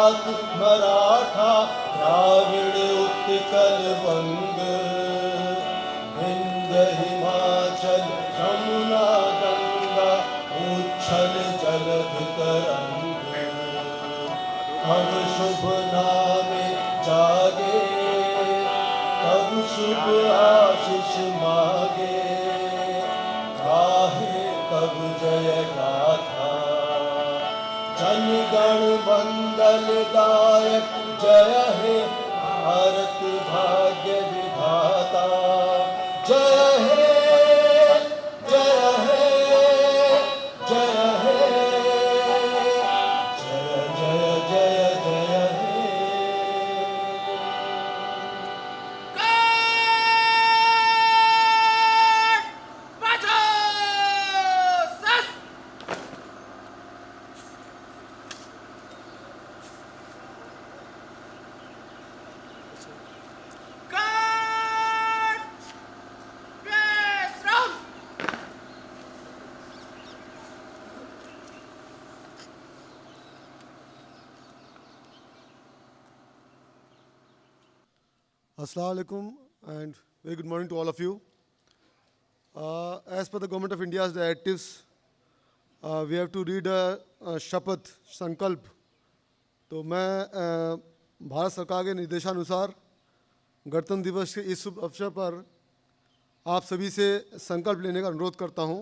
गुजरात मराठा द्राविड़ उत्कल वंग विंध्य हिमाचल यमुना गंगा उच्छल जलधि तरंग अब शुभ नामे जागे तब शुभ आशीष मागे गाहे तब जय गाथा जनगण मंगल दायक जय हे भारत भाग्य विधाता जय हे जय हे जय हे जय जय जय जय हे Assalamu alaikum and very good morning to all of you. As per the Government of India's directives, we have to read a शपथ संकल्प. तो मैं भारत सरकार के निर्देशानुसार गणतंत्र दिवस के इस शुभ अवसर पर आप सभी से संकल्प लेने का अनुरोध करता हूं.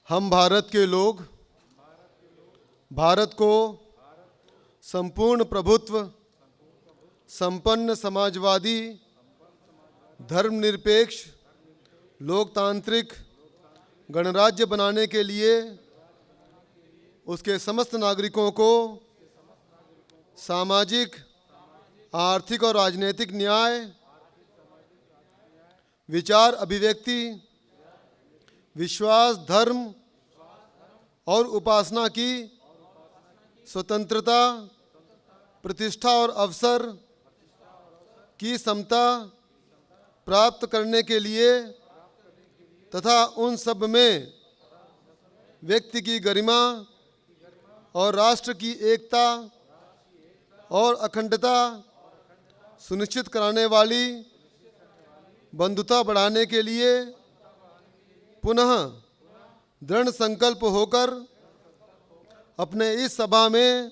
हम भारत के लोग भारत को संपूर्ण प्रभुत्व संपन्न समाजवादी धर्मनिरपेक्ष लोकतांत्रिक गणराज्य बनाने के लिए उसके समस्त नागरिकों को सामाजिक आर्थिक और राजनीतिक न्याय विचार अभिव्यक्ति विश्वास धर्म और उपासना की स्वतंत्रता प्रतिष्ठा और अवसर की समता प्राप्त करने के लिए तथा उन सब में व्यक्ति की गरिमा और राष्ट्र की एकता और अखंडता सुनिश्चित कराने वाली बंधुता बढ़ाने के लिए पुनः दृढ़ संकल्प होकर अपने इस सभा में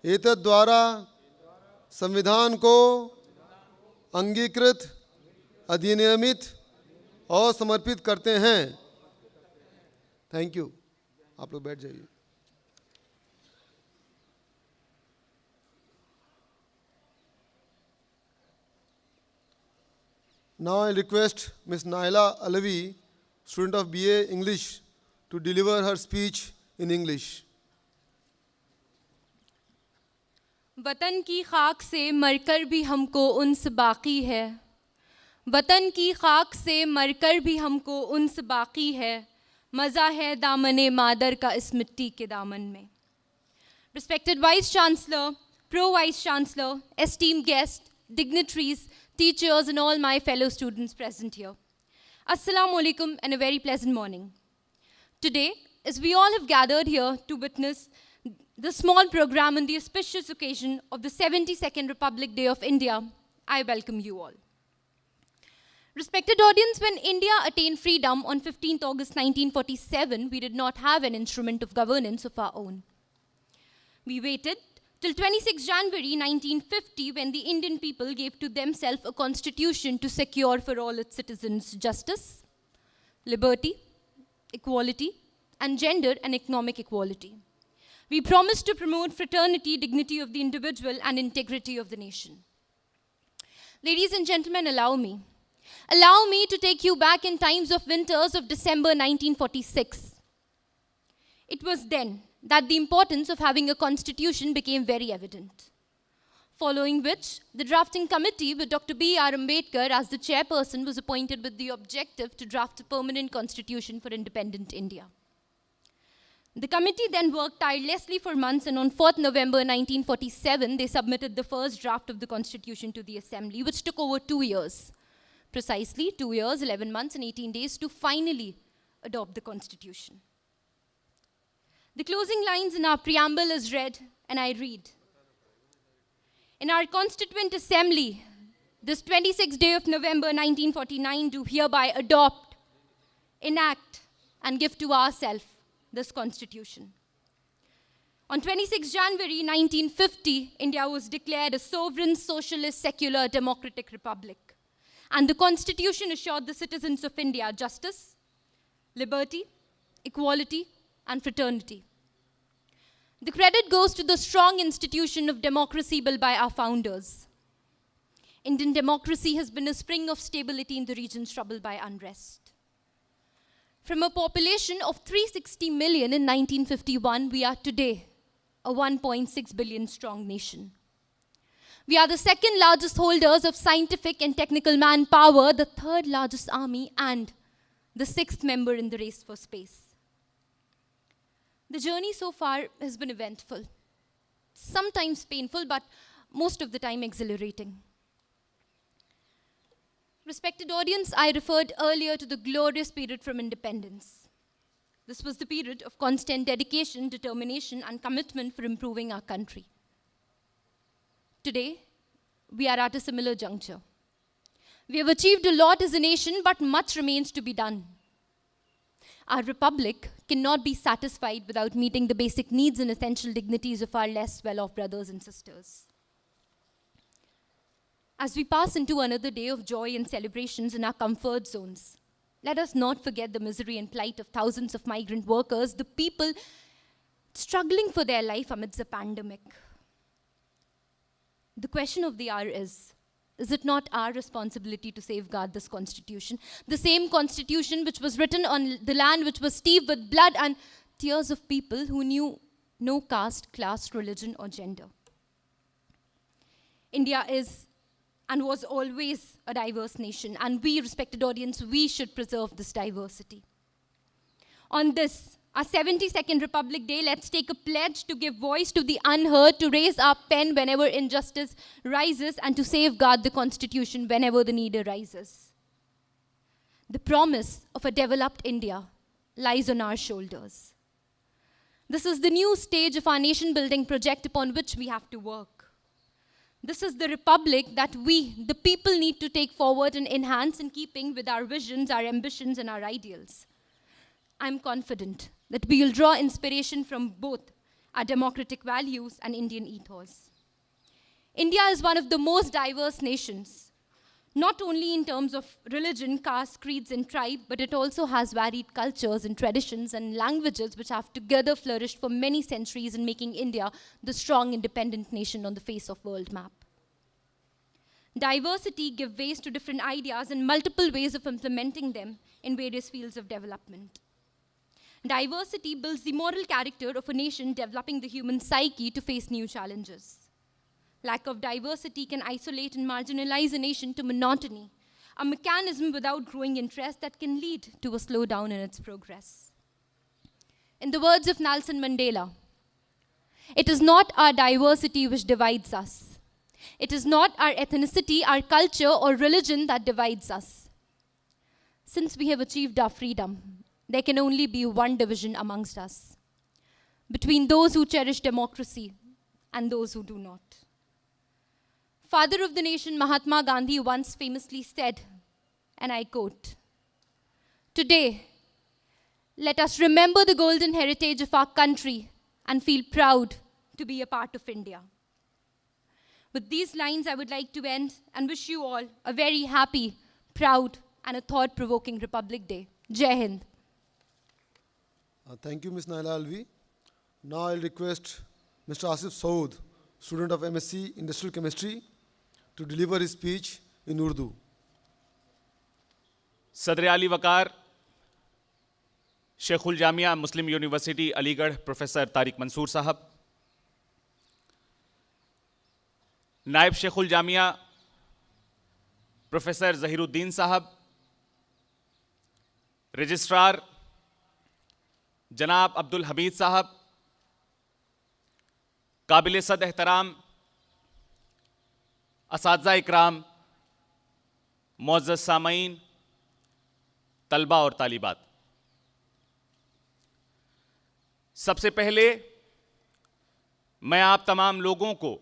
एतद् द्वारा संविधान को अंगीकृत अधिनियमित और समर्पित करते हैं. Thank you. आप लोग बैठ जाइए. Now I request Ms. Naila Alavi, student of BA English, to deliver her speech in English. वतन की खाक से मरकर भी हमको उन्स बाकी है. वतन की खाक से मरकर भी हमको उन्स बाकी है. मज़ा है दामने मादर का इस मिट्टी के दामन में. Respected Vice Chancellor, Pro Vice Chancellor, esteemed guests, dignitaries, teachers and all my fellow students present here. Assalamu alaikum and a very pleasant morning. Today, as we all have gathered here to witness the small program on the auspicious occasion of the 72nd Republic Day of India, I welcome you all. Respected audience, when India attained freedom on 15th August 1947, we did not have an instrument of governance of our own. We waited till 26 January 1950 when the Indian people gave to themselves a constitution to secure for all its citizens justice, liberty, equality, and gender and economic equality. We promised to promote fraternity, dignity of the individual, and integrity of the nation. Ladies and gentlemen, allow me to take you back in times of winters of December 1946. It was then that the importance of having a constitution became very evident. Following which, the drafting committee with Dr. B.R. Ambedkar as the chairperson was appointed with the objective to draft a permanent constitution for independent India. The committee then worked tirelessly for months, and on 4th November 1947, they submitted the first draft of the constitution to the assembly, which took over 2 years. Precisely 2 years, 11 months and 18 days to finally adopt the constitution. The closing lines in our preamble is read, and I read, in our Constituent Assembly, this 26th day of November 1949, do hereby adopt, enact, and give to ourselves this Constitution. On 26 January 1950, India was declared a sovereign, socialist, secular, democratic republic. And the Constitution assured the citizens of India justice, liberty, equality, and fraternity. The credit goes to the strong institution of democracy built by our founders. Indian democracy has been a spring of stability in the regions troubled by unrest. From a population of 360 million in 1951, we are today a 1.6 billion strong nation. We are the second largest holders of scientific and technical manpower, the third largest army, and the sixth member in the race for space. The journey so far has been eventful, sometimes painful, but most of the time exhilarating. Respected audience, I referred earlier to the glorious period from independence. This was the period of constant dedication, determination, and commitment for improving our country. Today, we are at a similar juncture. We have achieved a lot as a nation, but much remains to be done. Our republic cannot be satisfied without meeting the basic needs and essential dignities of our less well-off brothers and sisters. As we pass into another day of joy and celebrations in our comfort zones, let us not forget the misery and plight of thousands of migrant workers, the people struggling for their life amidst the pandemic. The question of the hour is it not our responsibility to safeguard this Constitution? The same Constitution which was written on the land which was steeped with blood and tears of people who knew no caste, class, religion, or gender. India is and was always a diverse nation, and we, respected audience, we should preserve this diversity. On this, our 72nd Republic Day, let's take a pledge to give voice to the unheard, to raise our pen whenever injustice rises, and to safeguard the Constitution whenever the need arises. The promise of a developed India lies on our shoulders. This is the new stage of our nation-building project upon which we have to work. This is the republic that we, the people, need to take forward and enhance in keeping with our visions, our ambitions, and our ideals. I'm confident that we will draw inspiration from both our democratic values and Indian ethos. India is one of the most diverse nations, not only in terms of religion, caste, creeds, and tribe, but it also has varied cultures and traditions and languages which have together flourished for many centuries in making India the strong, independent nation on the face of the world map. Diversity gives ways to different ideas and multiple ways of implementing them in various fields of development. Diversity builds the moral character of a nation, developing the human psyche to face new challenges. Lack of diversity can isolate and marginalize a nation to monotony, a mechanism without growing interest that can lead to a slowdown in its progress. In the words of Nelson Mandela, it is not our diversity which divides us. It is not our ethnicity, our culture, or religion that divides us. Since we have achieved our freedom, there can only be one division amongst us, between those who cherish democracy and those who do not. Father of the nation Mahatma Gandhi once famously said, and I quote, "Today, let us remember the golden heritage of our country and feel proud to be a part of India." With these lines, I would like to end and wish you all a very happy, proud, and a thought-provoking Republic Day. Jai Hind. Thank you, Ms. Naila Alvi. Now I'll request Mr. Asif Saud, student of MSc Industrial Chemistry, to deliver his speech in Urdu. सदर आली वकार शेखुल जामिया मुस्लिम university Aligarh professor Tariq Mansoor साहब, नायब शेखुल Jamia professor Zahiruddin साहब, registrar जनाब अब्दुल हमीद साहब, काबिल सद एहतराम असातिज़ा इकराम, मुअज़्ज़ज़ सामईन, तलबा और तालिबात, सबसे पहले मैं आप तमाम लोगों को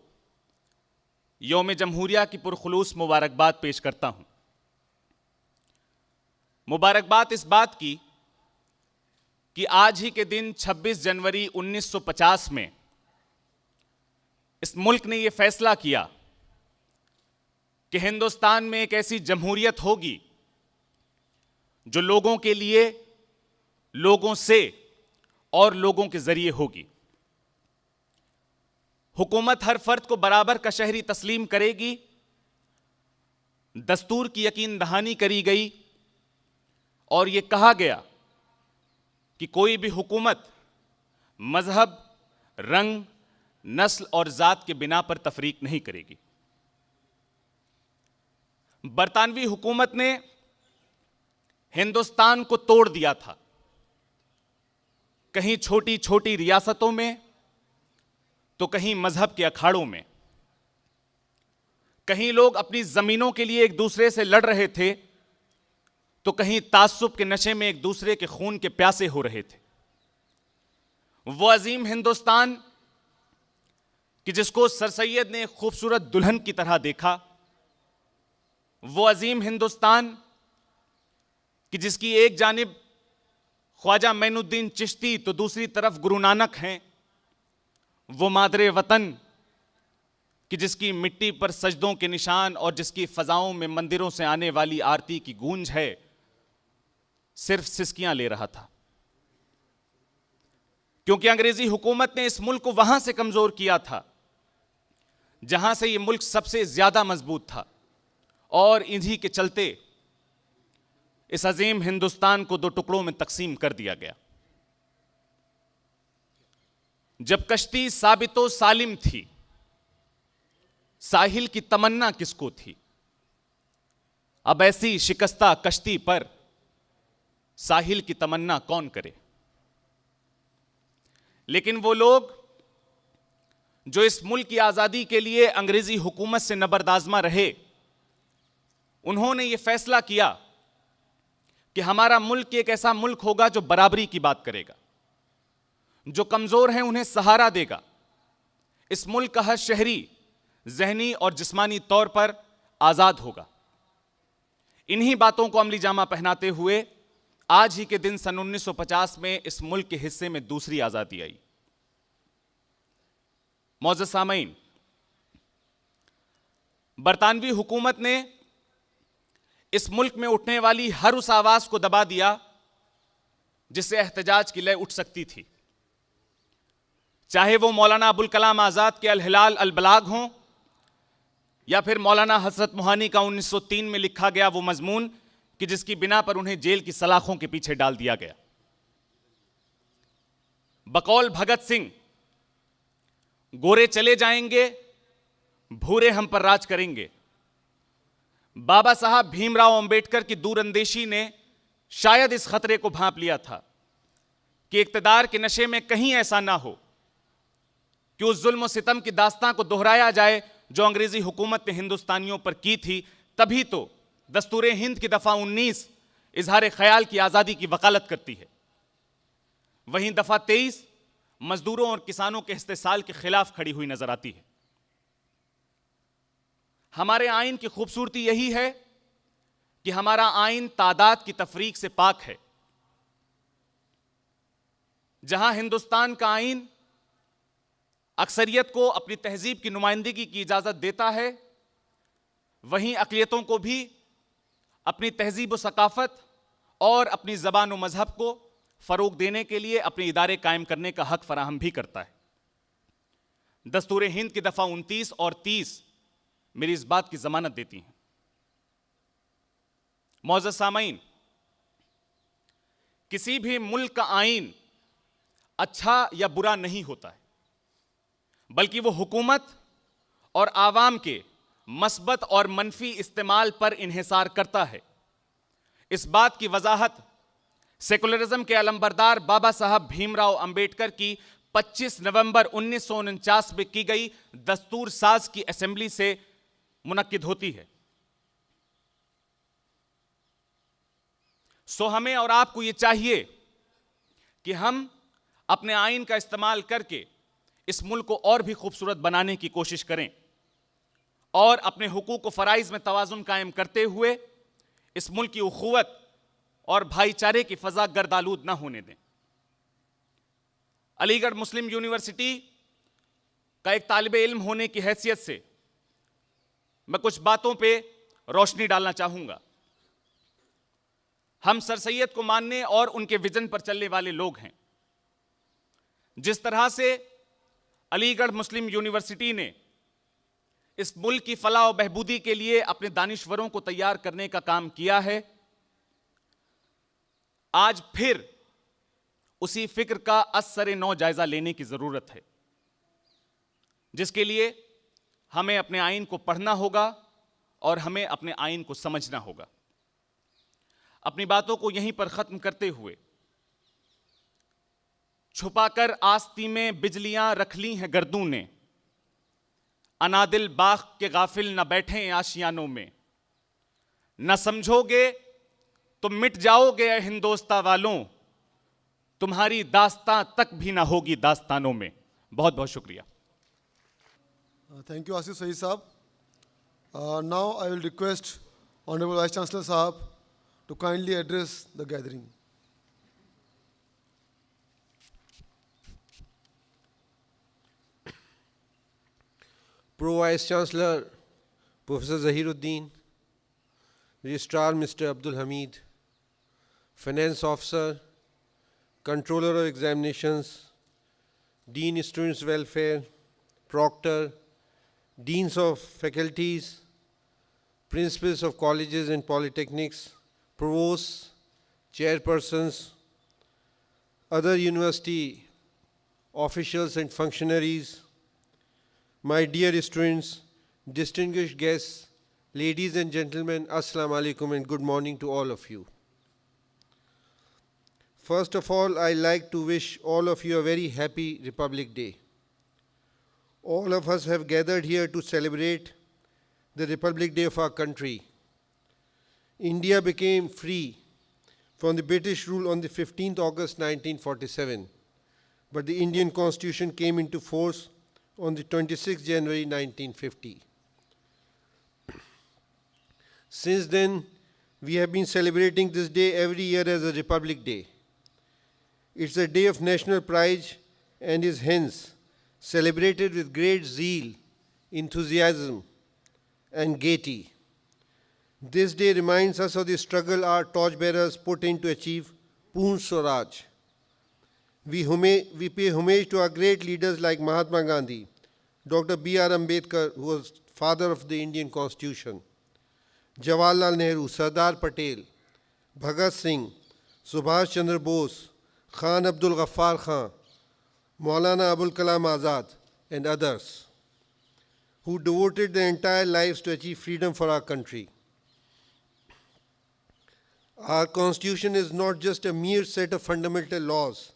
यौम जमहूरिया की पुरखुलूस मुबारकबाद पेश करता हूं। मुबारकबाद इस बात की कि आज ही के दिन 26 जनवरी 1950 में इस मुल्क ने यह फैसला किया कि हिंदुस्तान में एक ऐसी जमहूरियत होगी जो लोगों के लिए, लोगों से और लोगों के जरिए होगी। हुकूमत हर फर्द को बराबर का शहरी तस्लीम करेगी। दस्तूर की यकीन दहानी करी गई और यह कहा गया कि कोई भी हुकूमत मजहब, रंग, नस्ल और जात के बिना पर तफरीक नहीं करेगी। बरतानवी हुकूमत ने हिंदुस्तान को तोड़ दिया था। कहीं छोटी छोटी रियासतों में तो कहीं मजहब के अखाड़ों में। कहीं लोग अपनी जमीनों के लिए एक दूसरे से लड़ रहे थे तो कहीं तास्सुब के नशे में एक दूसरे के खून के प्यासे हो रहे थे। वो अजीम हिंदुस्तान कि जिसको सर सैयद ने एक खूबसूरत दुल्हन की तरह देखा, वो अजीम हिंदुस्तान कि जिसकी एक जानिब ख्वाजा मैनुद्दीन चिश्ती तो दूसरी तरफ गुरु नानक हैं। वो मादरे वतन कि जिसकी मिट्टी पर सजदों के निशान और जिसकी फजाओं में मंदिरों से आने वाली आरती की गूंज है, सिर्फ सिसकियां ले रहा था। क्योंकि अंग्रेजी हुकूमत ने इस मुल्क को वहां से कमजोर किया था जहां से यह मुल्क सबसे ज्यादा मजबूत था, और इन्हीं के चलते इस अजीम हिंदुस्तान को दो टुकड़ों में तकसीम कर दिया गया। जब कश्ती साबितो सालिम थी, साहिल की तमन्ना किसको थी? अब ऐसी शिकस्ता कश्ती पर साहिल की तमन्ना कौन करे? लेकिन वो लोग जो इस मुल्क की आजादी के लिए अंग्रेजी हुकूमत से नबरदाजमा रहे, उन्होंने ये फैसला किया कि हमारा मुल्क एक ऐसा मुल्क होगा जो बराबरी की बात करेगा, जो कमजोर हैं उन्हें सहारा देगा। इस मुल्क का हर शहरी ज़हनी और जिस्मानी तौर पर आजाद होगा। इन्हीं बातों को अमली जामा पहनाते हुए आज ही के दिन सन 1950 में इस मुल्क के हिस्से में दूसरी आजादी आई। मौजूद सामीन, बरतानवी हुकूमत ने इस मुल्क में उठने वाली हर उस आवाज को दबा दिया जिससे एहतजाज की लय उठ सकती थी। चाहे वो मौलाना अबुल कलाम आजाद के अल हिलाल अल बलाग हों, या फिर मौलाना हजरत मोहानी का 1903 में लिखा गया वो मजमून कि जिसकी बिना पर उन्हें जेल की सलाखों के पीछे डाल दिया गया। बकौल भगत सिंह, गोरे चले जाएंगे, भूरे हम पर राज करेंगे। बाबा साहब भीमराव अंबेडकर की दूरअंदेशी ने शायद इस खतरे को भांप लिया था कि इक्तदार के नशे में कहीं ऐसा ना हो कि उस जुल्म सितम की दास्तां को दोहराया जाए जो अंग्रेजी हुकूमत ने हिंदुस्तानियों पर की थी। तभी तो दस्तूर हिंद की दफा 19 इजहार ख्याल की आजादी की वकालत करती है। वहीं दफा 23 मजदूरों और किसानों के इस्तेसाल के खिलाफ खड़ी हुई नजर आती है। हमारे आइन की खूबसूरती यही है कि हमारा आइन तादाद की तफरीक से पाक है। जहां हिंदुस्तान का आइन अक्सरियत को अपनी तहजीब की नुमाइंदगी की इजाजत देता है, वहीं अक़लियतों को भी अपनी तहजीब व सकाफत और अपनी ज़बान व मजहब को फ़रोग देने के लिए अपने इदारे कायम करने का हक फराहम भी करता है। दस्तूर हिंद की दफ़ा 29 और 30 मेरी इस बात की ज़मानत देती हैं। मौजूद सामीन, किसी भी मुल्क का आइन अच्छा या बुरा नहीं होता है, बल्कि वो हुकूमत और आवाम के मस्बत और मनफी इस्तेमाल पर इन्हिसार करता है। इस बात की वजाहत सेकुलरिज्म के अलंबरदार बाबा साहब भीमराव अंबेडकर की 25 नवंबर 1949 में की गई दस्तूर साज की असेंबली से मुनक्किद होती है। सो हमें और आपको ये चाहिए कि हम अपने आइन का इस्तेमाल करके इस मुल्क को और भी खूबसूरत बनाने की कोशिश करें और अपने हुकूक व फ़राइज़ में तवाज़ुन कायम करते हुए इस मुल्क की उखुवत और भाईचारे की फ़ज़ा गर्दालूद न होने दें। अलीगढ़ मुस्लिम यूनिवर्सिटी का एक तालिबे इल्म होने की हैसियत से मैं कुछ बातों पे रोशनी डालना चाहूंगा। हम सर सैयद को मानने और उनके विजन पर चलने वाले लोग हैं। जिस तरह से अलीगढ़ मुस्लिम यूनिवर्सिटी ने इस मुल्क की फलाह और बहबूदी के लिए अपने दानिश्वरों को तैयार करने का काम किया है, आज फिर उसी फिक्र का असर नौ जायजा लेने की जरूरत है, जिसके लिए हमें अपने आइन को पढ़ना होगा और हमें अपने आइन को समझना होगा। अपनी बातों को यहीं पर खत्म करते हुए, छुपाकर आस्ती में बिजलियां रख ली हैं गर्दू ने, अनादिल बाग के गाफिल न बैठे आशियानों में, न समझोगे तो मिट जाओगे ए हिंदोस्तां वालों, तुम्हारी दास्तां तक भी ना होगी दास्तानों में। बहुत बहुत शुक्रिया। Thank you, Asif Saeed Saab. Now I will request Honorable Vice Chancellor Saab to kindly address the gathering. Pro Vice Chancellor Professor Zahiruddin, Registrar Mr. Abdul Hamid, Finance Officer, Controller of Examinations, Dean Students Welfare, Proctor, Deans of Faculties, Principals of Colleges and Polytechnics, Provosts, Chairpersons, other university officials and functionaries, my dear students, distinguished guests, ladies and gentlemen, Assalamu alaikum and good morning to all of you. First of all, I like to wish all of you a very happy Republic Day. All of us have gathered here to celebrate the Republic Day of our country. India became free from the British rule on the 15th August 1947, but the Indian Constitution came into force on the 26th January 1950. Since then, we have been celebrating this day every year as a Republic Day. It's a day of national pride and is hence celebrated with great zeal, enthusiasm, and gaiety. This day reminds us of the struggle our torchbearers put in to achieve Poorn Swaraj. We pay homage to our great leaders like Mahatma Gandhi, Dr. B.R. Ambedkar, who was father of the Indian Constitution, Jawaharlal Nehru, Sardar Patel, Bhagat Singh, Subhash Chandra Bose, Khan Abdul Ghaffar Khan, Maulana Abul Kalam Azad, and others, who devoted their entire lives to achieve freedom for our country. Our Constitution is not just a mere set of fundamental laws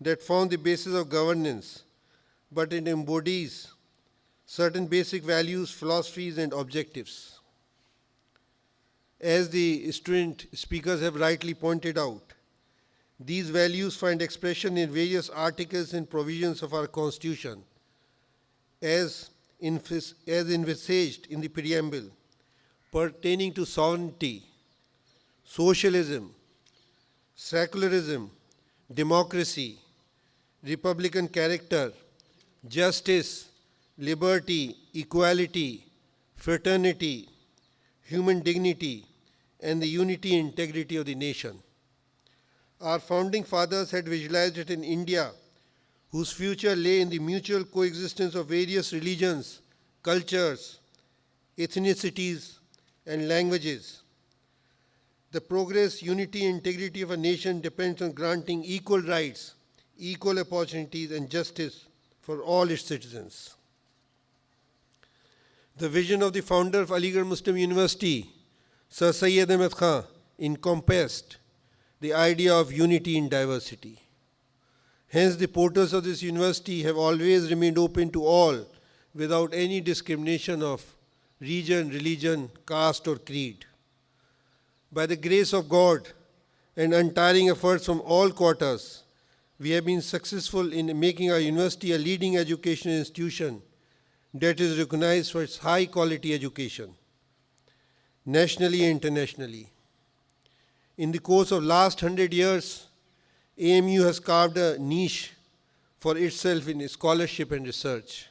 that form the basis of governance, but it embodies certain basic values, philosophies, and objectives. As the student speakers have rightly pointed out, these values find expression in various articles and provisions of our Constitution, as envisaged in the preamble, pertaining to sovereignty, socialism, secularism, democracy, republican character, justice, liberty, equality, fraternity, human dignity, and the unity and integrity of the nation. Our founding fathers had visualized it in India, whose future lay in the mutual coexistence of various religions, cultures, ethnicities, and languages. The progress, unity, and integrity of a nation depends on granting equal rights, equal opportunities, and justice for all its citizens. The vision of the founder of Aligarh Muslim University, Sir Syed Ahmed Khan, encompassed the idea of unity in diversity. Hence, the portals of this university have always remained open to all without any discrimination of region, religion, caste, or creed. By the grace of God and untiring efforts from all quarters, we have been successful in making our university a leading educational institution that is recognized for its high quality education, nationally and internationally. In the course of last 100 years, AMU has carved a niche for itself in scholarship and research.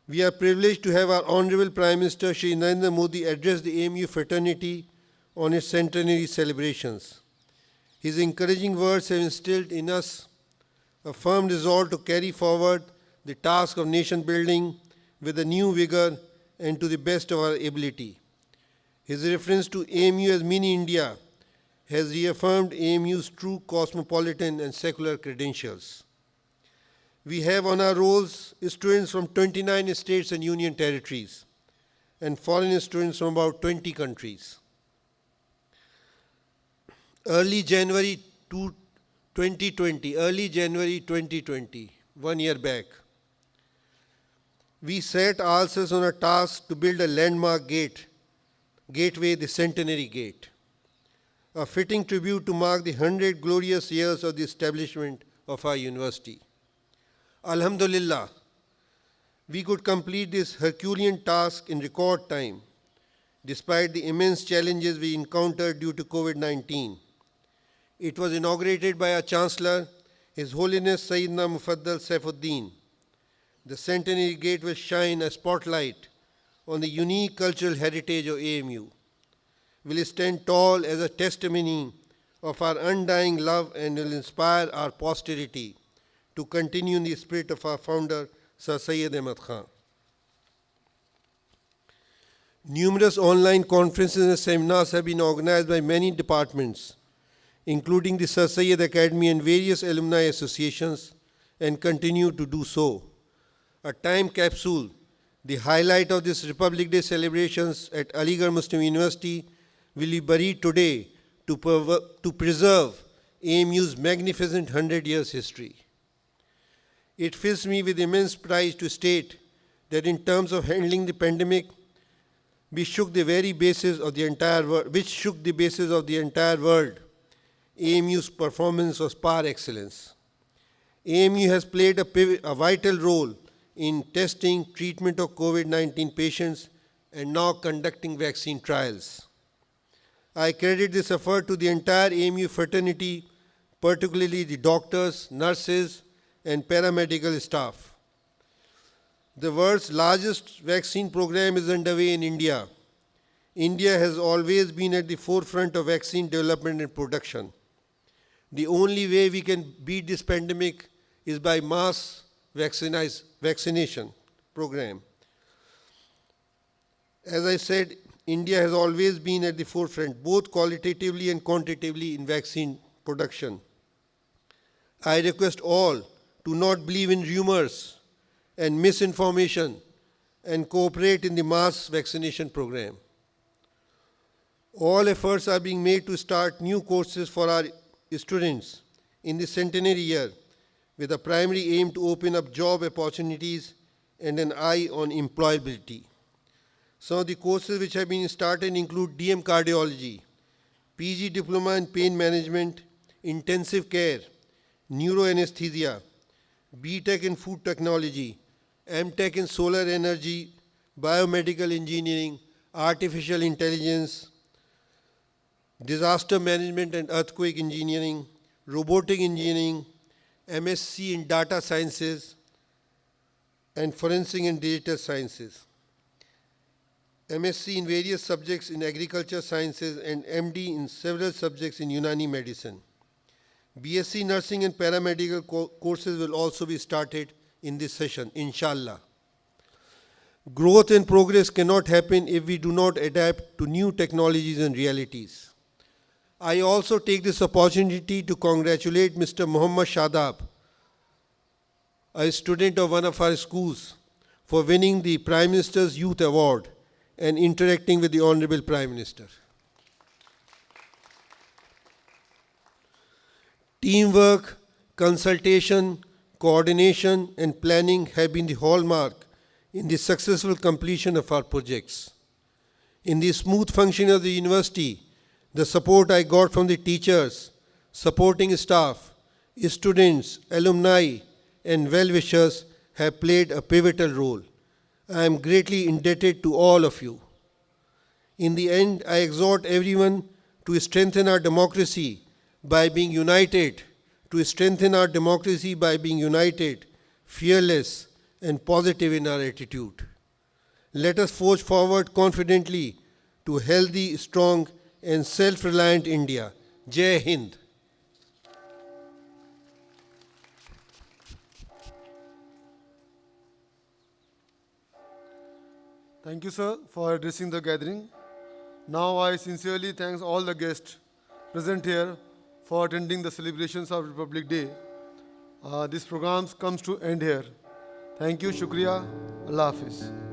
We are privileged to have our Honorable Prime Minister Shri Narendra Modi address the AMU fraternity on its centenary celebrations. His encouraging words have instilled in us a firm resolve to carry forward the task of nation building with a new vigor and to the best of our ability. His reference to AMU as Mini India has reaffirmed AMU's true cosmopolitan and secular credentials. We have on our rolls students from 29 states and union territories and foreign students from about 20 countries. Early January 2020, 1 year back, we set ourselves on a task to build a landmark gateway, the Centenary Gate, a fitting tribute to mark the 100 glorious years of the establishment of our university. Alhamdulillah, we could complete this Herculean task in record time, despite the immense challenges we encountered due to COVID-19. It was inaugurated by our Chancellor, His Holiness Sayyidina Mufaddal Saifuddin. The Centenary Gate will shine a spotlight on the unique cultural heritage of AMU, will stand tall as a testimony of our undying love and will inspire our posterity to continue in the spirit of our founder, Sir Syed Ahmad Khan. Numerous online conferences and seminars have been organized by many departments, including the Sir Syed Academy and various alumni associations, and continue to do so. A time capsule, the highlight of this Republic Day celebrations at Aligarh Muslim University, will be buried today to preserve AMU's magnificent 100 years history. It fills me with immense pride to state that in terms of handling the pandemic, which shook the basis of the entire world, AMU's performance was par excellence. AMU has played a vital role in testing, treatment of COVID-19 patients, and now conducting vaccine trials. I credit this effort to the entire AMU fraternity, particularly the doctors, nurses, and paramedical staff. The world's largest vaccine program is underway in India. India has always been at the forefront of vaccine development and production. The only way we can beat this pandemic is by mass vaccination program. As I said, India has always been at the forefront, both qualitatively and quantitatively, in vaccine production. I request all to not believe in rumors and misinformation and cooperate in the mass vaccination program. All efforts are being made to start new courses for our students in the centenary year, with a primary aim to open up job opportunities and an eye on employability. Some of the courses which have been started include DM Cardiology, PG Diploma in Pain Management, Intensive Care, Neuroanesthesia, BTech in Food Technology, MTech in Solar Energy, Biomedical Engineering, Artificial Intelligence, Disaster Management and Earthquake Engineering, Robotic Engineering, MSc in Data Sciences, and Forensic and Digital Sciences, MSc in various subjects in Agriculture Sciences, and MD in several subjects in Unani Medicine. BSc Nursing and Paramedical courses will also be started in this session, inshallah. Growth and progress cannot happen if we do not adapt to new technologies and realities. I also take this opportunity to congratulate Mr. Muhammad Shadab, a student of one of our schools, for winning the Prime Minister's Youth Award and interacting with the Honorable Prime Minister. Teamwork, consultation, coordination, and planning have been the hallmark in the successful completion of our projects. In the smooth functioning of the university, the support I got from the teachers, supporting staff, students, alumni, and well-wishers have played a pivotal role. I am greatly indebted to all of you. In the end, I exhort everyone to strengthen our democracy by being united, fearless, and positive in our attitude. Let us forge forward confidently to healthy, strong, and self-reliant India. Jai Hind. Thank you, sir, for addressing the gathering. Now I sincerely thank all the guests present here for attending the celebrations of Republic Day. This program comes to end here. Thank you, Shukriya, Allah Hafiz.